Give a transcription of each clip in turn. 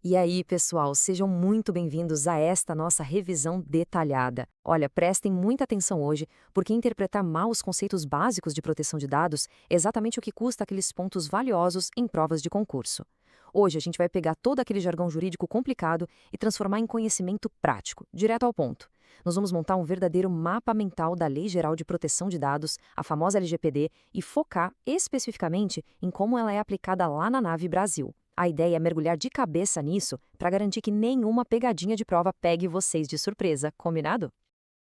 E aí, pessoal, sejam muito bem-vindos a esta nossa revisão detalhada. Olha, prestem muita atenção hoje, porque interpretar mal os conceitos básicos de proteção de dados é exatamente o que custa aqueles pontos valiosos em provas de concurso. Hoje a gente vai pegar todo aquele jargão jurídico complicado e transformar em conhecimento prático, direto ao ponto. Nós vamos montar um verdadeiro mapa mental da Lei Geral de Proteção de Dados, a famosa LGPD, e focar especificamente em como ela é aplicada lá na nave Brasil. A ideia é mergulhar de cabeça nisso para garantir que nenhuma pegadinha de prova pegue vocês de surpresa, combinado?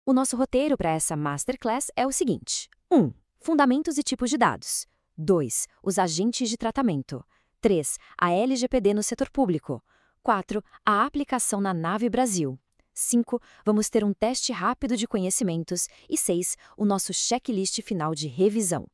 O nosso roteiro para essa Masterclass é o seguinte: 1. Fundamentos e tipos de dados. 2. Os agentes de tratamento. 3. A LGPD no setor público. 4. A aplicação na nave Brasil. 5. Vamos ter um teste rápido de conhecimentos. E 6. O nosso checklist final de revisão.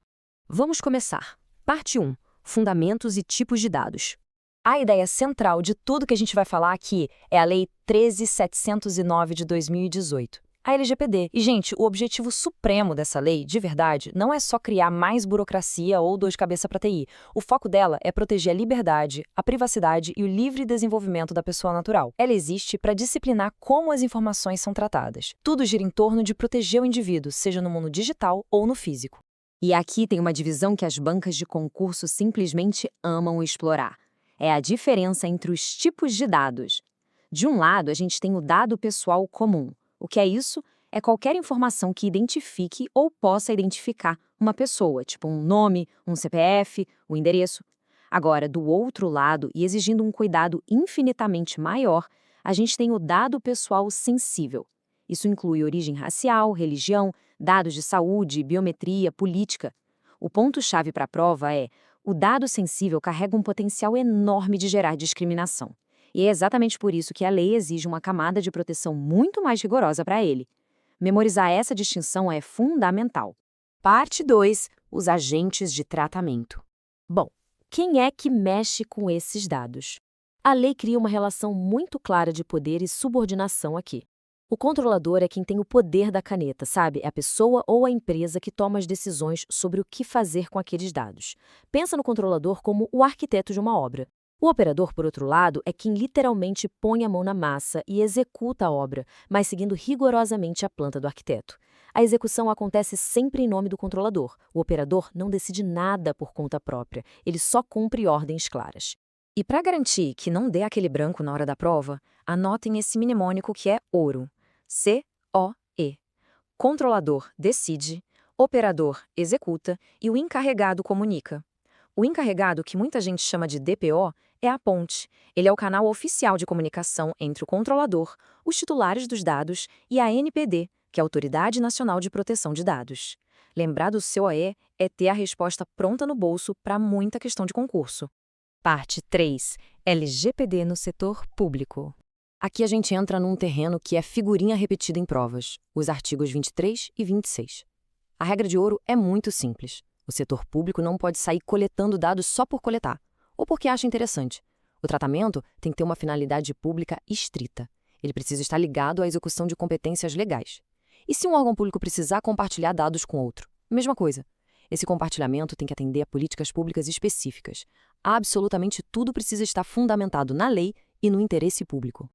Vamos começar. Parte 1. Fundamentos e tipos de dados. A ideia central de tudo que a gente vai falar aqui é a Lei 13.709 de 2018, a LGPD. E, gente, o objetivo supremo dessa lei, de verdade, não é só criar mais burocracia ou dor de cabeça para a TI. O foco dela é proteger a liberdade, a privacidade e o livre desenvolvimento da pessoa natural. Ela existe para disciplinar como as informações são tratadas. Tudo gira em torno de proteger o indivíduo, seja no mundo digital ou no físico. E aqui tem uma divisão que as bancas de concurso simplesmente amam explorar. É a diferença entre os tipos de dados. De um lado, a gente tem o dado pessoal comum. O que é isso? É qualquer informação que identifique ou possa identificar uma pessoa, tipo um nome, um CPF, o endereço. Agora, do outro lado, e exigindo um cuidado infinitamente maior, a gente tem o dado pessoal sensível. Isso inclui origem racial, religião, dados de saúde, biometria, política. O ponto-chave para a prova é: o dado sensível carrega um potencial enorme de gerar discriminação. E é exatamente por isso que a lei exige uma camada de proteção muito mais rigorosa para ele. Memorizar essa distinção é fundamental. Parte 2. Os agentes de tratamento. Bom, quem é que mexe com esses dados? A lei cria uma relação muito clara de poder e subordinação aqui. O controlador é quem tem o poder da caneta, sabe? É a pessoa ou a empresa que toma as decisões sobre o que fazer com aqueles dados. Pensa no controlador como o arquiteto de uma obra. O operador, por outro lado, é quem literalmente põe a mão na massa e executa a obra, mas seguindo rigorosamente a planta do arquiteto. A execução acontece sempre em nome do controlador. O operador não decide nada por conta própria, ele só cumpre ordens claras. E para garantir que não dê aquele branco na hora da prova, anotem esse mnemônico que é ouro. COE. Controlador decide, operador executa e o encarregado comunica. O encarregado, que muita gente chama de DPO, é a ponte. Ele é o canal oficial de comunicação entre o controlador, os titulares dos dados e a ANPD, que é a Autoridade Nacional de Proteção de Dados. Lembrar do COE é ter a resposta pronta no bolso para muita questão de concurso. Parte 3. LGPD no setor público. Aqui a gente entra num terreno que é figurinha repetida em provas, os artigos 23 e 26. A regra de ouro é muito simples. O setor público não pode sair coletando dados só por coletar, ou porque acha interessante. O tratamento tem que ter uma finalidade pública estrita. Ele precisa estar ligado à execução de competências legais. E se um órgão público precisar compartilhar dados com outro? Mesma coisa. Esse compartilhamento tem que atender a políticas públicas específicas. Absolutamente tudo precisa estar fundamentado na lei e no interesse público.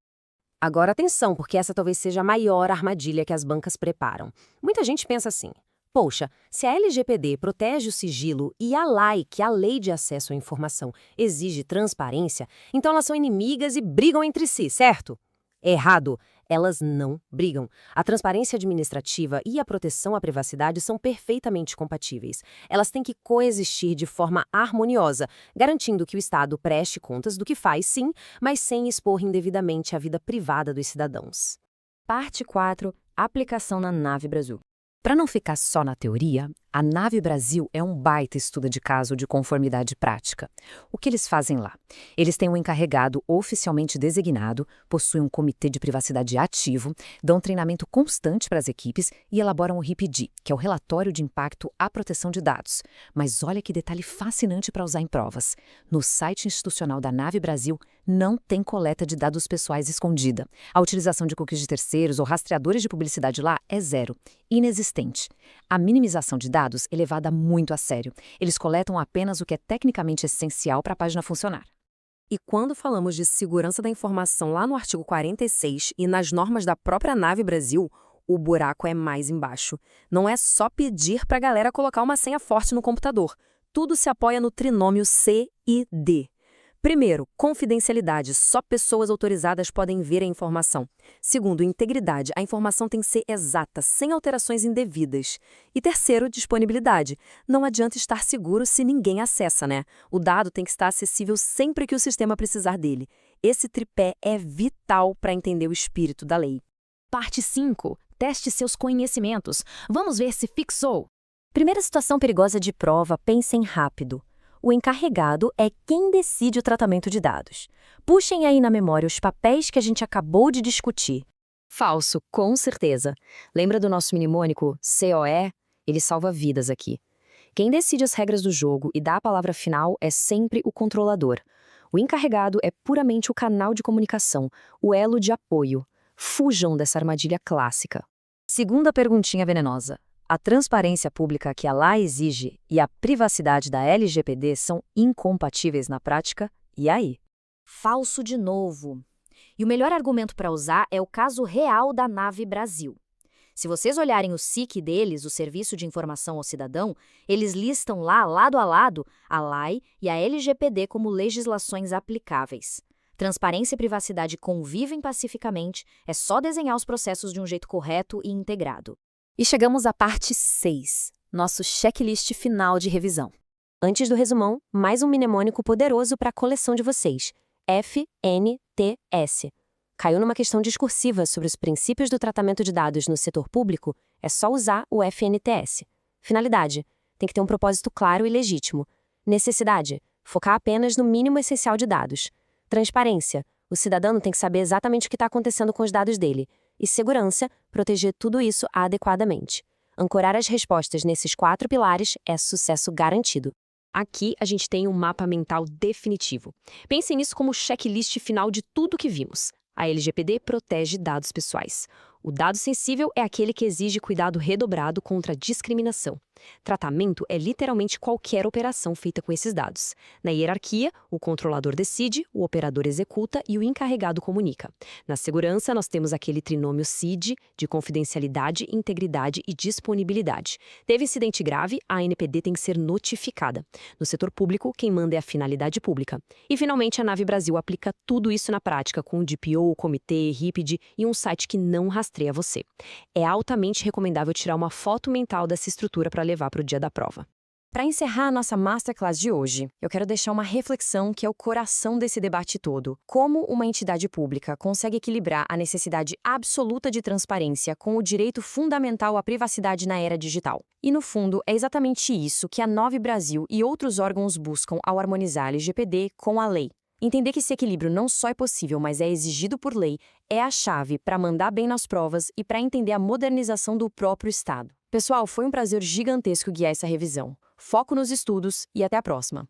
Agora atenção, porque essa talvez seja a maior armadilha que as bancas preparam. Muita gente pensa assim: poxa, se a LGPD protege o sigilo e a LAIC, a Lei de Acesso à Informação, exige transparência, então elas são inimigas e brigam entre si, certo? Errado. Elas não brigam. A transparência administrativa e a proteção à privacidade são perfeitamente compatíveis. Elas têm que coexistir de forma harmoniosa, garantindo que o Estado preste contas do que faz, sim, mas sem expor indevidamente a vida privada dos cidadãos. Parte 4. Aplicação na nave Brasil. Para não ficar só na teoria, a nave Brasil é um baita estudo de caso de conformidade prática. O que eles fazem lá? Eles têm um encarregado oficialmente designado, possuem um comitê de privacidade ativo, dão treinamento constante para as equipes e elaboram o RIPD, que é o Relatório de Impacto à Proteção de Dados. Mas olha que detalhe fascinante para usar em provas. No site institucional da nave Brasil, não tem coleta de dados pessoais escondida. A utilização de cookies de terceiros ou rastreadores de publicidade lá é zero, inexistente. A minimização de dados é levada muito a sério. Eles coletam apenas o que é tecnicamente essencial para a página funcionar. E quando falamos de segurança da informação lá no artigo 46 e nas normas da própria Nave Brasil, o buraco é mais embaixo. Não é só pedir para a galera colocar uma senha forte no computador. Tudo se apoia no trinômio C e D. Primeiro, confidencialidade. Só pessoas autorizadas podem ver a informação. Segundo, integridade. A informação tem que ser exata, sem alterações indevidas. E terceiro, disponibilidade. Não adianta estar seguro se ninguém acessa, né? O dado tem que estar acessível sempre que o sistema precisar dele. Esse tripé é vital para entender o espírito da lei. Parte 5. Teste seus conhecimentos. Vamos ver se fixou. Primeira situação perigosa de prova, pensem rápido. O encarregado é quem decide o tratamento de dados. Puxem aí na memória os papéis que a gente acabou de discutir. Falso, com certeza. Lembra do nosso mnemônico COE? Ele salva vidas aqui. Quem decide as regras do jogo e dá a palavra final é sempre o controlador. O encarregado é puramente o canal de comunicação, o elo de apoio. Fujam dessa armadilha clássica. Segunda perguntinha venenosa. A transparência pública que a lei exige e a privacidade da LGPD são incompatíveis na prática? E aí? Falso de novo. E o melhor argumento para usar é o caso real da Nave Brasil. Se vocês olharem o SIC deles, o Serviço de Informação ao Cidadão, eles listam lá, lado a lado, a lei e a LGPD como legislações aplicáveis. Transparência e privacidade convivem pacificamente, é só desenhar os processos de um jeito correto e integrado. E chegamos à parte 6, nosso checklist final de revisão. Antes do resumão, mais um mnemônico poderoso para a coleção de vocês, FNTS. Caiu numa questão discursiva sobre os princípios do tratamento de dados no setor público, é só usar o FNTS. Finalidade, tem que ter um propósito claro e legítimo. Necessidade, focar apenas no mínimo essencial de dados. Transparência, o cidadão tem que saber exatamente o que está acontecendo com os dados dele. E segurança, proteger tudo isso adequadamente. Ancorar as respostas nesses 4 pilares é sucesso garantido. Aqui a gente tem um mapa mental definitivo. Pensem nisso como o checklist final de tudo que vimos. A LGPD protege dados pessoais. O dado sensível é aquele que exige cuidado redobrado contra a discriminação. Tratamento é literalmente qualquer operação feita com esses dados. Na hierarquia, o controlador decide, o operador executa e o encarregado comunica. Na segurança, nós temos aquele trinômio CID, de confidencialidade, integridade e disponibilidade. Teve incidente grave, a ANPD tem que ser notificada. No setor público, quem manda é a finalidade pública. E, finalmente, a Nave Brasil aplica tudo isso na prática com o DPO, comitê, RIPD e um site que não rastreia você. É altamente recomendável tirar uma foto mental dessa estrutura para levar para o dia da prova. Para encerrar a nossa Masterclass de hoje, eu quero deixar uma reflexão que é o coração desse debate todo. Como uma entidade pública consegue equilibrar a necessidade absoluta de transparência com o direito fundamental à privacidade na era digital? E, no fundo, é exatamente isso que a Nove Brasil e outros órgãos buscam ao harmonizar a LGPD com a lei. Entender que esse equilíbrio não só é possível, mas é exigido por lei, é a chave para mandar bem nas provas e para entender a modernização do próprio Estado. Pessoal, foi um prazer gigantesco guiar essa revisão. Foco nos estudos e até a próxima!